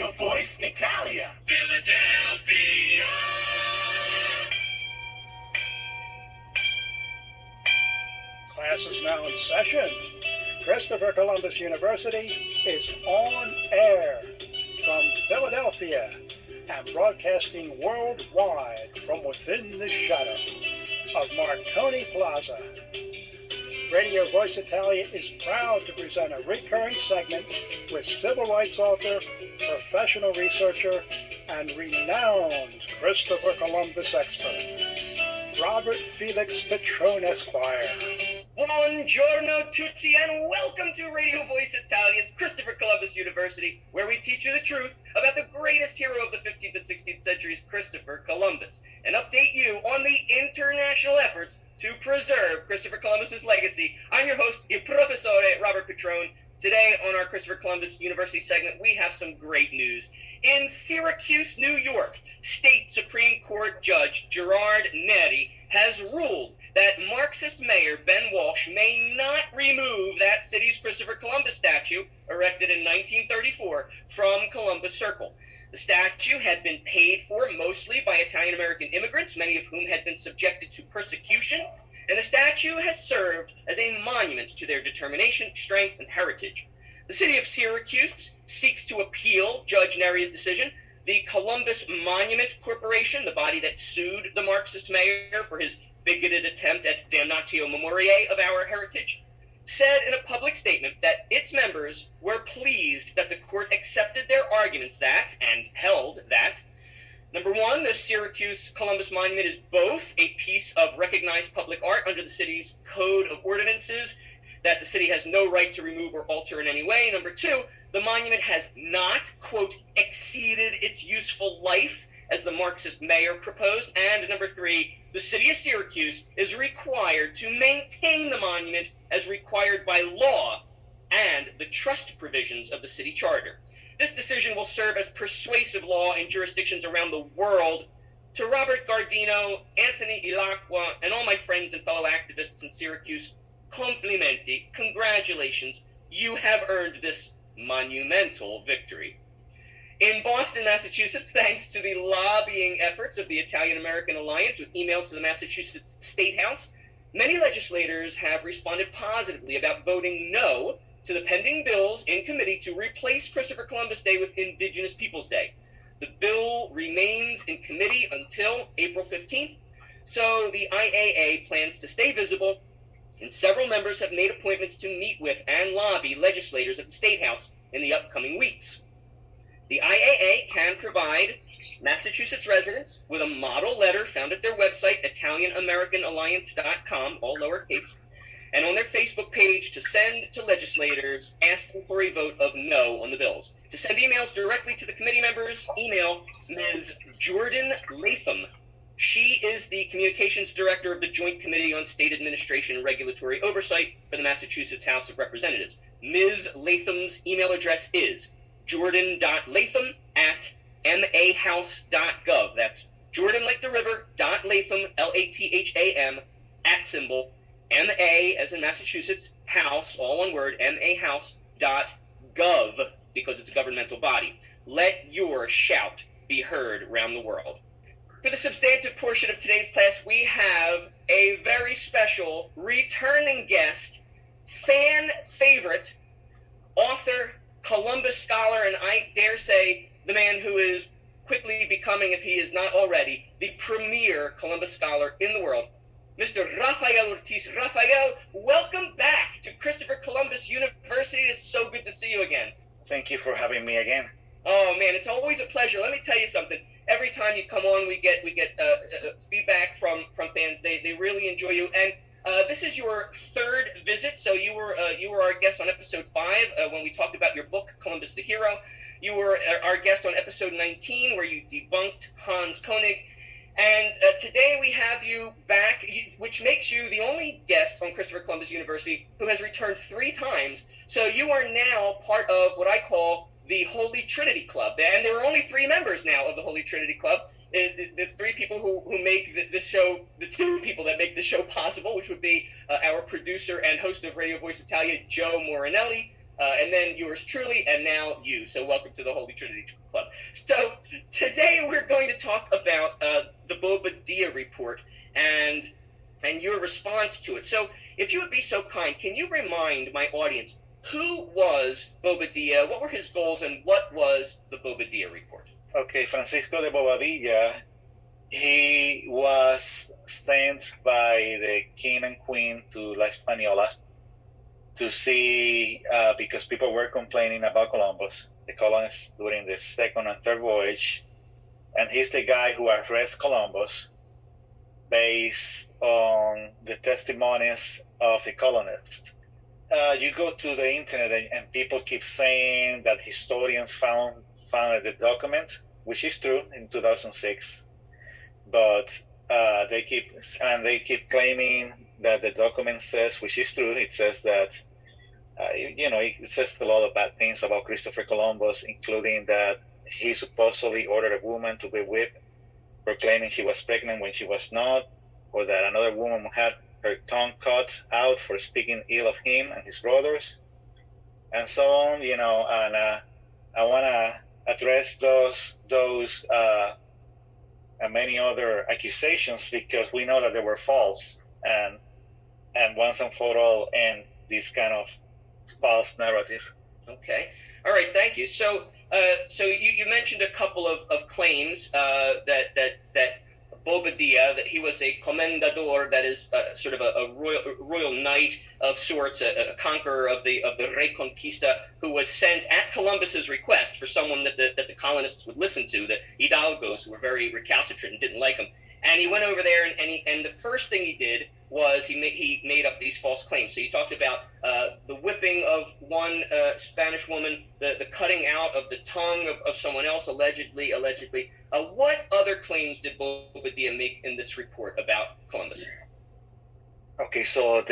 Radio Voice Italia. Philadelphia. Class is now in session. Christopher Columbus University is on air from Philadelphia and broadcasting worldwide from within the shadow of Marconi Plaza. Radio Voice Italia is proud to present a recurring segment with civil rights author, professional researcher, and renowned Christopher Columbus expert, Robert Felix Petrone, Esquire. Buongiorno tutti and welcome to Radio Voice Italia's Christopher Columbus University, where we teach you the truth about the greatest hero of the 15th and 16th centuries, Christopher Columbus, and update you on the international efforts to preserve Christopher Columbus's legacy. I'm your host, il Professore Robert Petrone. Today on our Christopher Columbus University segment, we have some great news. In Syracuse, New York, State Supreme Court Judge Gerard Neri has ruled that Marxist Mayor Ben Walsh may not remove that city's Christopher Columbus statue, erected in 1934, from Columbus Circle. The statue had been paid for mostly by Italian-American immigrants, many of whom had been subjected to persecution, and the statue has served as a monument to their determination, strength, and heritage. The city of Syracuse seeks to appeal Judge Neri's decision. The Columbus Monument Corporation, the body that sued the Marxist mayor for his bigoted attempt at damnatio memoriae of our heritage, said in a public statement that its members were pleased that the court accepted their arguments that, and held that, number one, the Syracuse Columbus Monument is both a piece of recognized public art under the city's Code of Ordinances that the city has no right to remove or alter in any way. Number two, the monument has not, quote, exceeded its useful life, as the Marxist mayor proposed. And number three, the city of Syracuse is required to maintain the monument as required by law and the trust provisions of the city charter. This decision will serve as persuasive law in jurisdictions around the world. To Robert Gardino, Anthony Ilacqua, and all my friends and fellow activists in Syracuse, complimenti, congratulations, you have earned this monumental victory. In Boston, Massachusetts, thanks to the lobbying efforts of the Italian-American Alliance with emails to the Massachusetts State House, many legislators have responded positively about voting no to the pending bills in committee to replace Christopher Columbus Day with Indigenous Peoples Day. The bill remains in committee until April 15th, so the IAA plans to stay visible, and several members have made appointments to meet with and lobby legislators at the State House in the upcoming weeks. The IAA can provide Massachusetts residents with a model letter found at their website, ItalianAmericanAlliance.com, all lowercase, and on their Facebook page to send to legislators asking for a vote of no on the bills. To send emails directly to the committee members, email Ms. Jordan Latham. She is the Communications Director of the Joint Committee on State Administration and Regulatory Oversight for the Massachusetts House of Representatives. Ms. Latham's email address is jordan.latham@mahouse.gov. That's Jordan like the river, .latham, Latham, @ MA as in Massachusetts, House, all one word, mahouse.gov, because it's a governmental body. Let your shout be heard around the world. For the substantive portion of today's class, we have a very special returning guest, fan favorite, author, Columbus scholar, and I dare say the man who is quickly becoming, if he is not already, the premier Columbus scholar in the world, Mr. Rafael Ortiz. Rafael, welcome back to Christopher Columbus University. It's so good to see you again. Thank you for having me again. Oh man, it's always a pleasure. Let me tell you something. Every time you come on, we get feedback from fans. They really enjoy you. And this is your third visit. So you were our guest on episode 5 when we talked about your book, Columbus the Hero. You were our guest on episode 19 where you debunked Hans Koenig. And today we have you back, which makes you the only guest on Christopher Columbus University who has returned 3 times. So you are now part of what I call the Holy Trinity Club. And there are only 3 members now of the Holy Trinity Club. The 3 people who make this show, the 2 people that make the show possible, which would be our producer and host of Radio Voice Italia, Joe Morinelli, and then yours truly, and now you. So welcome to the Holy Trinity Club. So today we're going to talk about the Bobadilla Report and your response to it. So if you would be so kind, can you remind my audience who was Bobadilla, what were his goals, and what was the Bobadilla Report? Okay, Francisco de Bobadilla, he was sent by the king and queen to La Española to see, because people were complaining about Columbus, the colonists during the second and third voyage, and he's the guy who arrests Columbus based on the testimonies of the colonists. You go to the internet and people keep saying that historians found the document, which is true in 2006, but they keep claiming that the document says, which is true, it says that it says a lot of bad things about Christopher Columbus, including that he supposedly ordered a woman to be whipped for claiming she was pregnant when she was not, or that another woman had her tongue cut out for speaking ill of him and his brothers, and so on. And I want to address those and many other accusations, because we know that they were false, and once and for all end this kind of false narrative. Okay. All right. Thank you. So, you mentioned a couple of claims that Bobadilla, that he was a Comendador, that is sort of a royal knight of sorts, a conqueror of the Reconquista, who was sent at Columbus's request for someone that the colonists would listen to, the Hidalgos, who were very recalcitrant and didn't like him. And he went over there, and the first thing he did was he made up these false claims. So you talked about the whipping of one Spanish woman, the cutting out of the tongue of someone else, allegedly. What other claims did Bobadilla make in this report about Columbus? Okay, so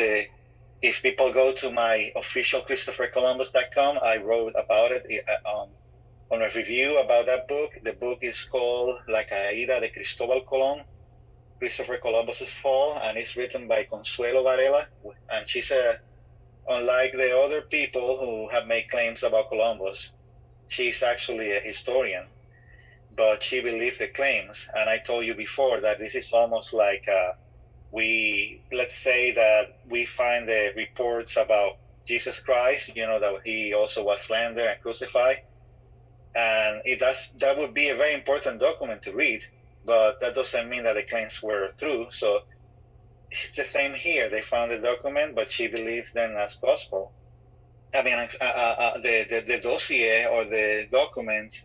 if people go to my official ChristopherColumbus.com, I wrote about it on a review about that book. The book is called La Caída de Cristóbal Colón, Christopher Columbus's Fall, and it's written by Consuelo Varela, and she's unlike the other people who have made claims about Columbus, she's actually a historian, but she believed the claims. And I told you before that this is almost like let's say that we find the reports about Jesus Christ, that he also was slandered and crucified, and that would be a very important document to read. But that doesn't mean that the claims were true. So it's the same here. They found the document, but she believed them as gospel. I mean, the dossier or the document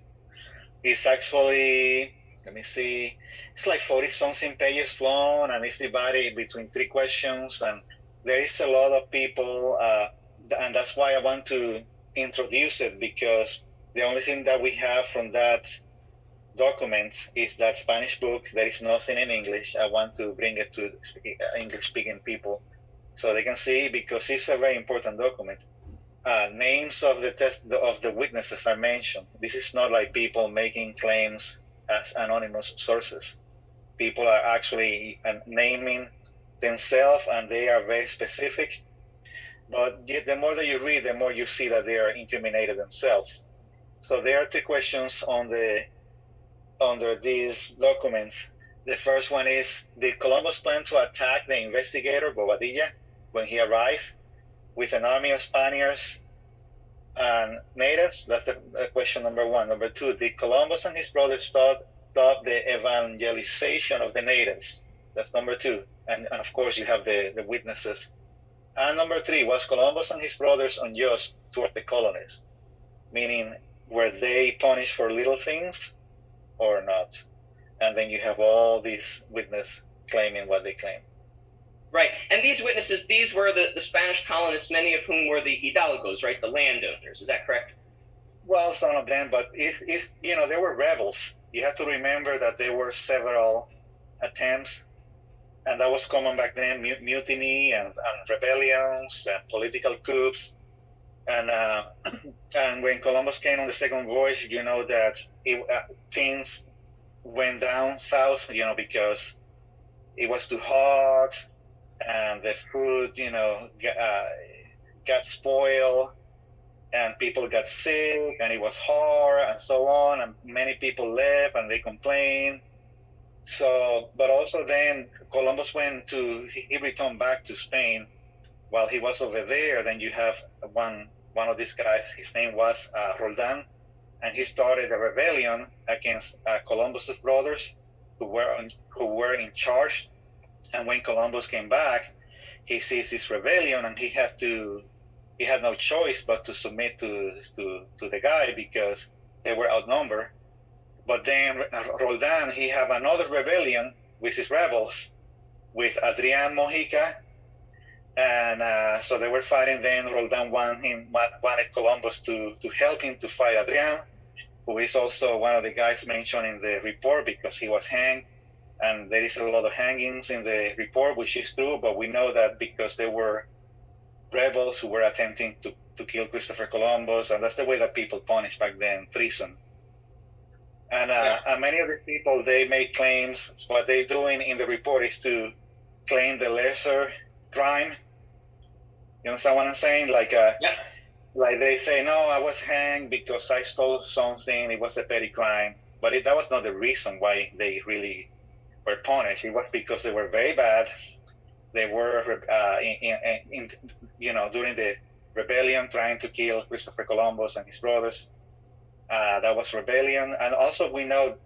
is actually, let me see, it's like 40-something pages long, and it's divided between 3 questions. And there is a lot of people, and that's why I want to introduce it, because the only thing that we have from that document is that Spanish book. There is nothing in English. I want to bring it to English-speaking people so they can see, because it's a very important document. Names of the witnesses are mentioned. This is not like people making claims as anonymous sources. People are actually naming themselves, and they are very specific. But the more that you read, the more you see that they are incriminated themselves. So there are 2 questions under these documents. The first one is, did Columbus plan to attack the investigator Bobadilla when he arrived with an army of Spaniards and natives? That's the question number 1. Number 2, did Columbus and his brothers stop the evangelization of the natives? That's number 2. And of course you have the witnesses. And number 3, was Columbus and his brothers unjust toward the colonists? Meaning, were they punished for little things or not? And then you have all these witnesses claiming what they claim. Right. And these witnesses, these were the Spanish colonists, many of whom were the Hidalgos, right? The landowners. Is that correct? Well, some of them, but it's they were rebels. You have to remember that there were several attempts, and that was common back then, mutiny and rebellions and political coups. And when Columbus came on the second voyage, that things went down south, because it was too hot, and the food, got spoiled, and people got sick, and it was hard, and so on, and many people left, and they complained. So, but also then Columbus he returned back to Spain. While he was over there, then you have one of these guys, his name was Roldan, and he started a rebellion against Columbus's brothers who were in charge. And when Columbus came back, he sees this rebellion, and he had no choice but to submit to the guy because they were outnumbered. But then Roldan, he had another rebellion with his rebels, with Adrian Mojica, and so they were fighting. Then Roldan wanted Columbus to help him to fight Adrian, who is also one of the guys mentioned in the report because he was hanged. And there is a lot of hangings in the report, which is true, but we know that because there were rebels who were attempting to kill Christopher Columbus, and that's the way that people punished back then, treason. And many of the people, they make claims. What they're doing in the report is to claim the lesser crime. You understand what I'm saying? Like they say, no, I was hanged because I stole something. It was a petty crime. But that was not the reason why they really were punished. It was because they were very bad. They were, during the rebellion, trying to kill Christopher Columbus and his brothers. That was rebellion. And also we know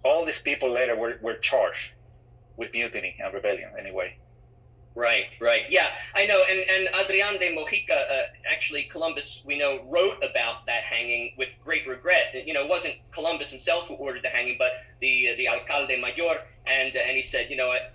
all these people later were charged with mutiny and rebellion anyway. Right. Yeah, I know. And Adrian de Mojica, actually, Columbus, we know, wrote about that hanging with great regret. It wasn't Columbus himself who ordered the hanging, but the alcalde mayor. And he said,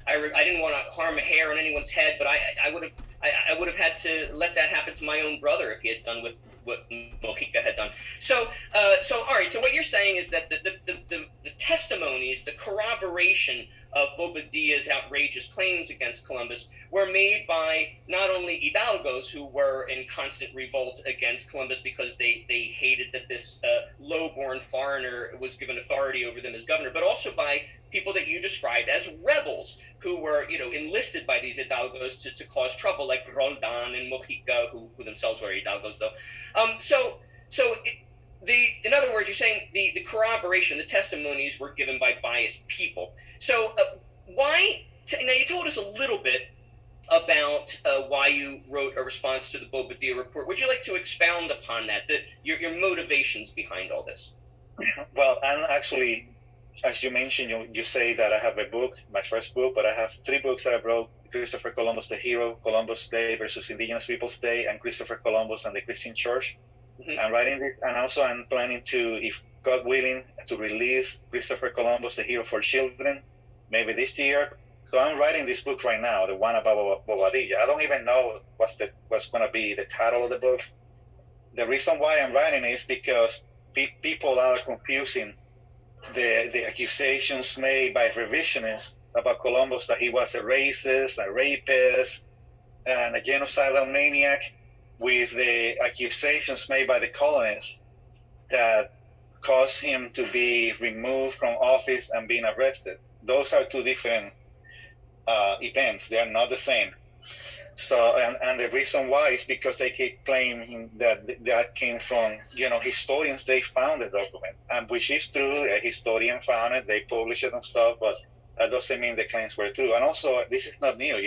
I didn't want to harm a hair on anyone's head, but I would have had to let that happen to my own brother if he had done with what Mojica had done. So all right. So what you're saying is that the testimonies, the corroboration of Bobadilla's outrageous claims against Columbus were made by not only hidalgos who were in constant revolt against Columbus because they hated that this low-born foreigner was given authority over them as governor, but also by people that you described as rebels who were, enlisted by these hidalgos to cause trouble, like Roldan and Mojica, who themselves were hidalgos, though. In other words, you're saying the corroboration, the testimonies were given by biased people. So now you told us a little bit about why you wrote a response to the Bobadilla Report. Would you like to expound upon that, your motivations behind all this? Well, and actually, as you mentioned, you say that I have a book, my first book, but I have 3 books that I wrote: Christopher Columbus the Hero, Columbus Day versus Indigenous Peoples Day, and Christopher Columbus and the Christian Church. Mm-hmm. I'm writing this, and also I'm planning to, if God willing, to release Christopher Columbus the Hero for Children, maybe this year. So I'm writing this book right now, the one about Bobadilla. I don't even know what's going to be the title of the book. The reason why I'm writing is because people are confusing the accusations made by revisionists about Columbus, that he was a racist, a rapist, and a genocidal maniac, with the accusations made by the colonists that caused him to be removed from office and being arrested. Those are 2 different events. They are not the same. So, and the reason why is because they keep claiming that came from, historians. They found the document, and which is true. A historian found it. They published it and stuff, but that doesn't mean the claims were true. And also, this is not new.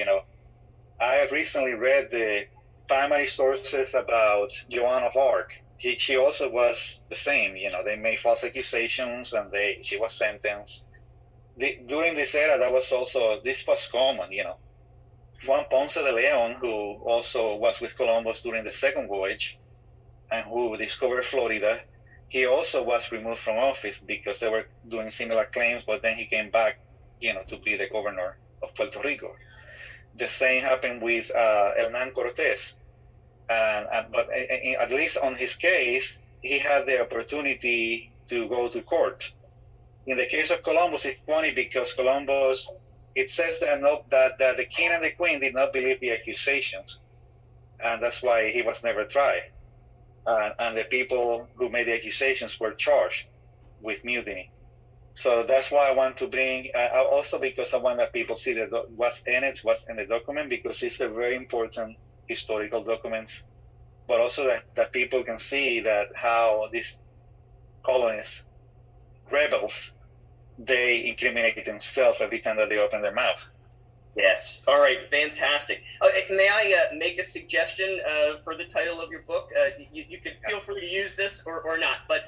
I have recently read the primary sources about Joan of Arc. She also was the same. They made false accusations, and she was sentenced. During this era, this was common. Juan Ponce de Leon, who also was with Columbus during the second voyage, and who discovered Florida, he also was removed from office because they were doing similar claims, but then he came back, to be the governor of Puerto Rico. The same happened with Hernán Cortés. But at least on his case, he had the opportunity to go to court. In the case of Columbus, it's funny because Columbus, it says that the king and the queen did not believe the accusations, and that's why he was never tried. And the people who made the accusations were charged with mutiny. So that's why I want to bring, also because I want that people see what's in the document, because it's a very important historical document but also that people can see that how these colonists, rebels, they incriminate themselves every time that they open their mouth. Yes. All right. Fantastic. May I make a suggestion for the title of your book? You could feel free to use this or not. But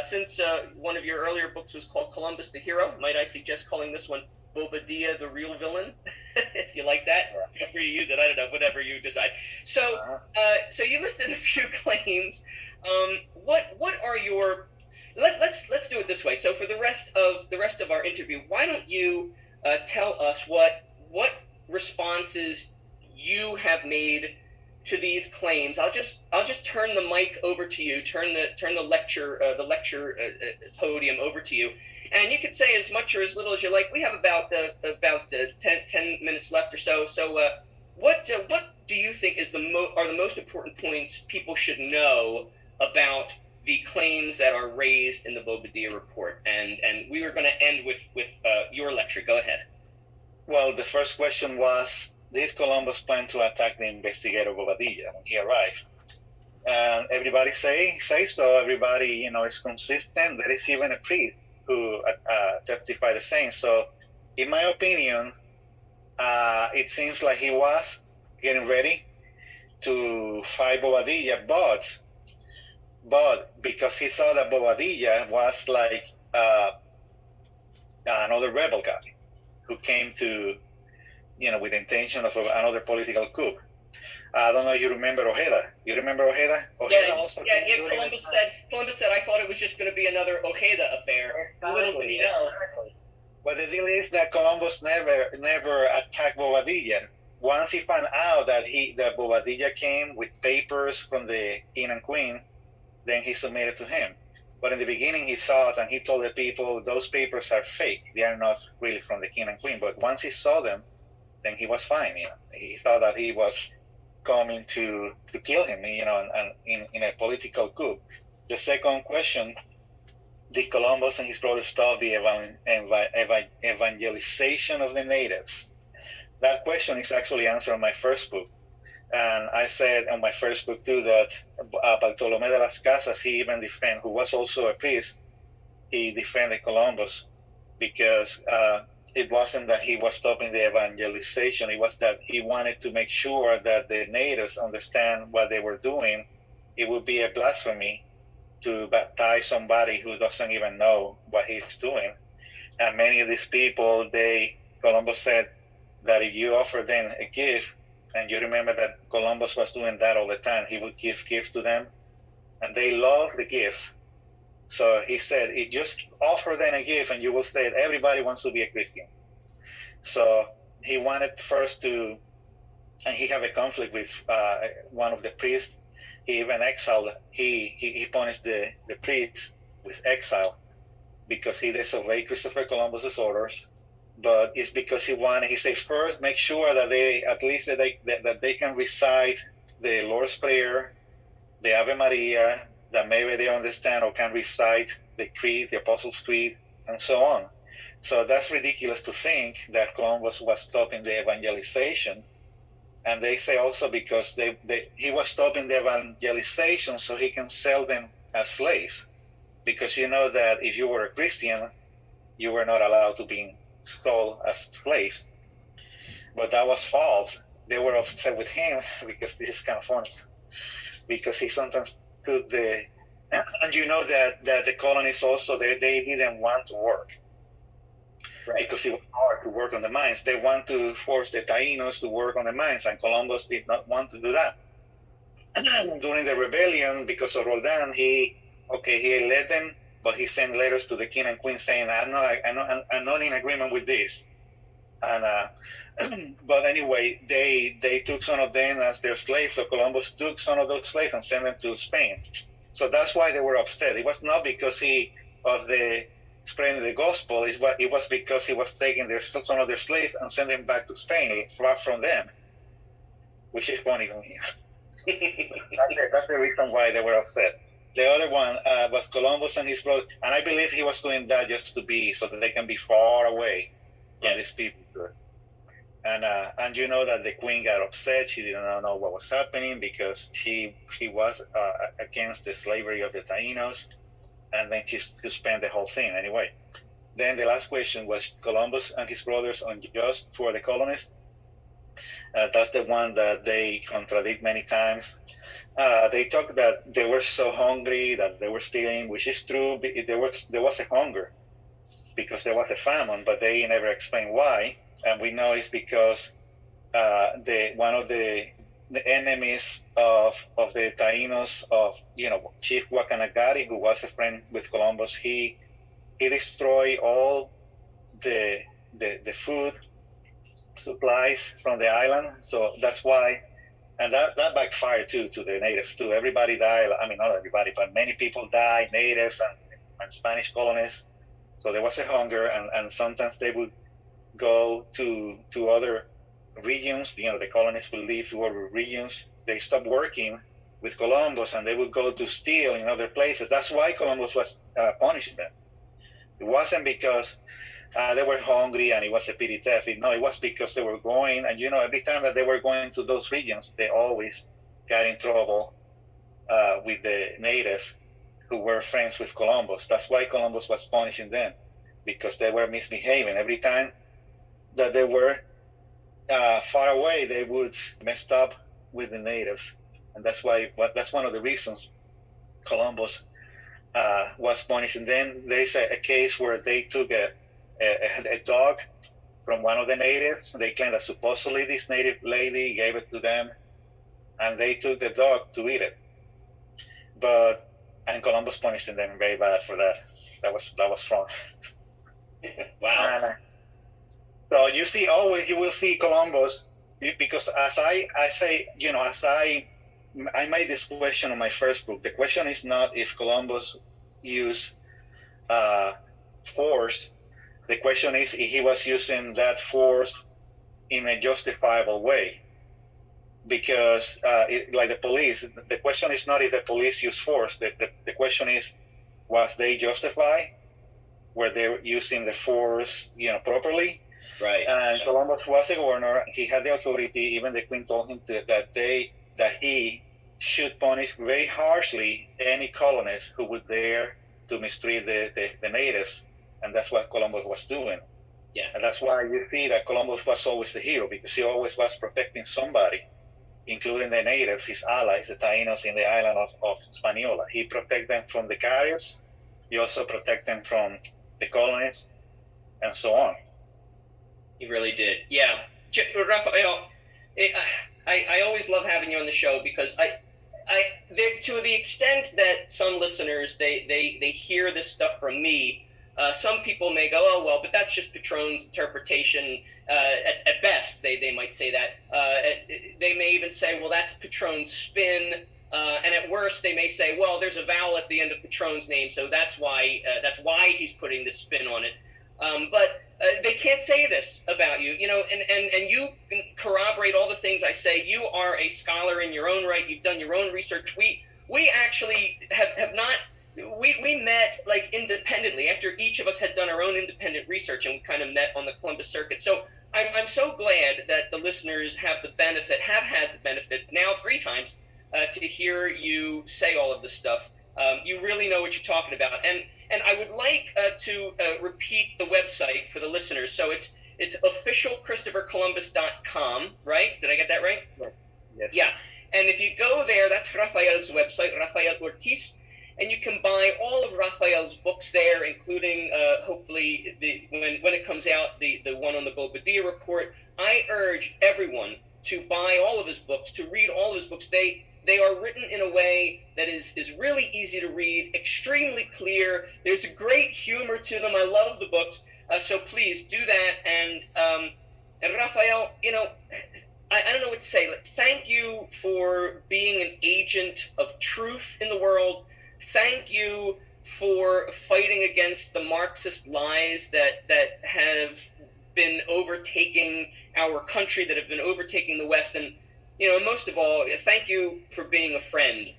since one of your earlier books was called Columbus the Hero, might I suggest calling this one Bobadilla the Real Villain? If you like that, feel free to use it. I don't know, whatever you decide. So, so you listed a few claims. What are your? Let's do it this way. So for the rest of our interview, why don't you tell us what responses you have made to these claims? I'll just turn the mic over to you. Turn the lecture podium over to you, and you can say as much or as little as you like. We have about 10 minutes left or so. So what do you think is are the most important points people should know about the claims that are raised in the Bobadilla Report? And we were going to end with your lecture. Go ahead. Well, the first question was, did Columbus plan to attack the investigator Bobadilla when he arrived? And everybody say so. Everybody, is consistent. There is even a priest who testified the same. So, in my opinion, it seems like he was getting ready to fight Bobadilla, but because he thought that Bobadilla was like another rebel guy who came to, with the intention of another political coup. I don't know if you remember Ojeda. You remember Ojeda? Columbus said, I thought it was just going to be another Ojeda affair. Exactly. But the deal is that Columbus never attacked Bobadilla. Once he found out that Bobadilla came with papers from the king and queen, then he submitted to him. But in the beginning, he thought, and he told the people, those papers are fake. They are not really from the king and queen. But once he saw them, then he was fine. He thought that he was coming to kill him, and in a political coup. The second question, did Columbus and his brothers stop the evangelization of the natives? That question is actually answered in my first book. And I said on my first book too that Bartolomé de las Casas, he even defended, who was also a priest, he defended Columbus because it wasn't that he was stopping the evangelization. It was that he wanted to make sure that the natives understand what they were doing. It would be a blasphemy to baptize somebody who doesn't even know what he's doing. And many of these people, Columbus said that if you offer them a gift, and you remember that Columbus was doing that all the time. He would give gifts to them, and they loved the gifts. So he said, just offer them a gift, and you will say everybody wants to be a Christian. So he wanted first and he had a conflict with one of the priests. He even exiled. He punished the priest with exile because he disobeyed Christopher Columbus's orders. But it's because he said, first make sure that they can recite the Lord's Prayer, the Ave Maria, that maybe they understand or can recite the Creed, the Apostles' Creed, and so on. So that's ridiculous to think that Columbus was stopping the evangelization. And they say also because he was stopping the evangelization so he can sell them as slaves. Because you know that if you were a Christian, you were not allowed to be sold as slaves. But that was false. They were upset with him because this is kind of funny. Because he sometimes took and you know that the colonists also, they didn't want to work. Right. Because it was hard to work on the mines. They want to force the Taínos to work on the mines, and Columbus did not want to do that. During the rebellion, because of Roldan, he led them, but he sent letters to the king and queen saying, I'm not in agreement with this. And but anyway, they took some of them as their slaves. So Columbus took some of those slaves and sent them to Spain. So that's why they were upset. It was not because of the spreading the gospel. It was because he was taking some of their slaves and sending them back to Spain, far from them, which is funny to me. That's the reason why they were upset. The other one was Columbus and his brother, and I believe he was doing that just so that they can be far away from these people. And you know that the queen got upset. She didn't know what was happening because she was against the slavery of the Taínos, and then she suspended the whole thing anyway. Then the last question was Columbus and his brothers unjust for the colonists. That's the one that they contradict many times. They talk that they were so hungry that they were stealing, which is true. There was a hunger because there was a famine, but they never explain why. And we know it's because one of the enemies of the Taínos, of Chief Wakanagari, who was a friend with Columbus, he destroyed all the food supplies from the island. So that's why, and that backfired too to the natives too. Everybody died. I mean, not everybody, but many people died, natives and Spanish colonists. So there was a hunger, and sometimes they would go to other regions. The colonists would leave to other regions. They stopped working with Columbus, and they would go to steal in other places. That's why Columbus was punishing them. It wasn't because they were hungry and it was a petty theft. No, it was because they were going, and every time that they were going to those regions, they always got in trouble with the natives who were friends with Columbus. That's why Columbus was punishing them, because they were misbehaving. Every time that they were far away, they would mess up with the natives, and that's one of the reasons Columbus was punished. And then there's a case where they took a dog from one of the natives. They claimed that supposedly this native lady gave it to them, and they took the dog to eat it. And Columbus punished them very bad for that. That was wrong. Wow. So you will see Columbus, because as I say, I made this question on my first book. The question is not if Columbus used force. The question is if he was using that force in a justifiable way. Because like the police, the question is not if the police use force. The question is, was they justified? Were they using the force, properly? Right. And Columbus was a governor. He had the authority. Even the queen told him that he should punish very harshly any colonist who would dare to mistreat the natives. And that's what Columbus was doing. Yeah. And that's why you see that Columbus was always the hero, because he always was protecting somebody, including the natives, his allies, the Taínos in the island of Hispaniola. He protected them from the carriers. He also protected them from the colonists, and so on. He really did. Yeah. Rafael, I always love having you on the show, because to the extent that some listeners, they hear this stuff from me, some people may go, oh, well, but that's just Petrone's interpretation. At best, they might say that. They may even say, well, that's Petrone's spin. And at worst, they may say, well, there's a vowel at the end of Petrone's name, so that's why he's putting the spin on it. But they can't say this about you, and you can corroborate all the things I say. You are a scholar in your own right. You've done your own research. We actually have not. We met like independently after each of us had done our own independent research, and we kind of met on the Columbus circuit. So I'm so glad that the listeners have had the benefit now 3 times to hear you say all of this stuff. You really know what you're talking about, and I would like to repeat the website for the listeners. So it's officialchristophercolumbus.com, right? Did I get that right? Yes. Yeah. And if you go there, that's Rafael's website, Rafael Ortiz, and you can buy all of Rafael's books there, including hopefully when it comes out, the one on the Bobadilla Report. I urge everyone to buy all of his books, to read all of his books. They are written in a way that is really easy to read, extremely clear. There's a great humor to them. I love the books. So please do that. And Rafael, I don't know what to say. Thank you for being an agent of truth in the world. Thank you for fighting against the Marxist lies that have been overtaking our country, that have been overtaking the West. And most of all, thank you for being a friend.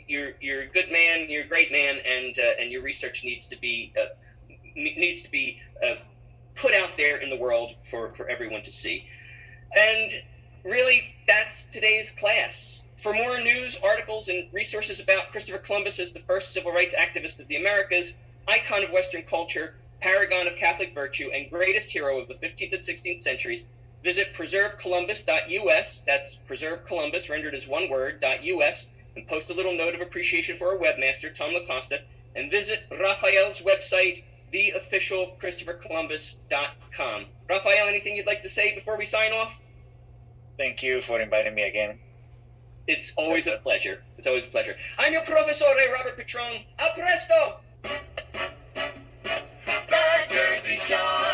You're a good man. You're a great man, and your research needs to be put out there in the world for everyone to see. And really, that's today's class. For more news, articles, and resources about Christopher Columbus as the first civil rights activist of the Americas, icon of Western culture, paragon of Catholic virtue, and greatest hero of the 15th and 16th centuries, visit preservecolumbus.us, that's Preserve Columbus, rendered as one word, .us, and post a little note of appreciation for our webmaster, Tom LaCosta, and visit Rafael's website, theofficialchristophercolumbus.com. Rafael, anything you'd like to say before we sign off? Thank you for inviting me again. It's always a pleasure. It's always a pleasure. I'm your Professore, Robert Petrone. A presto! The Jersey Shore.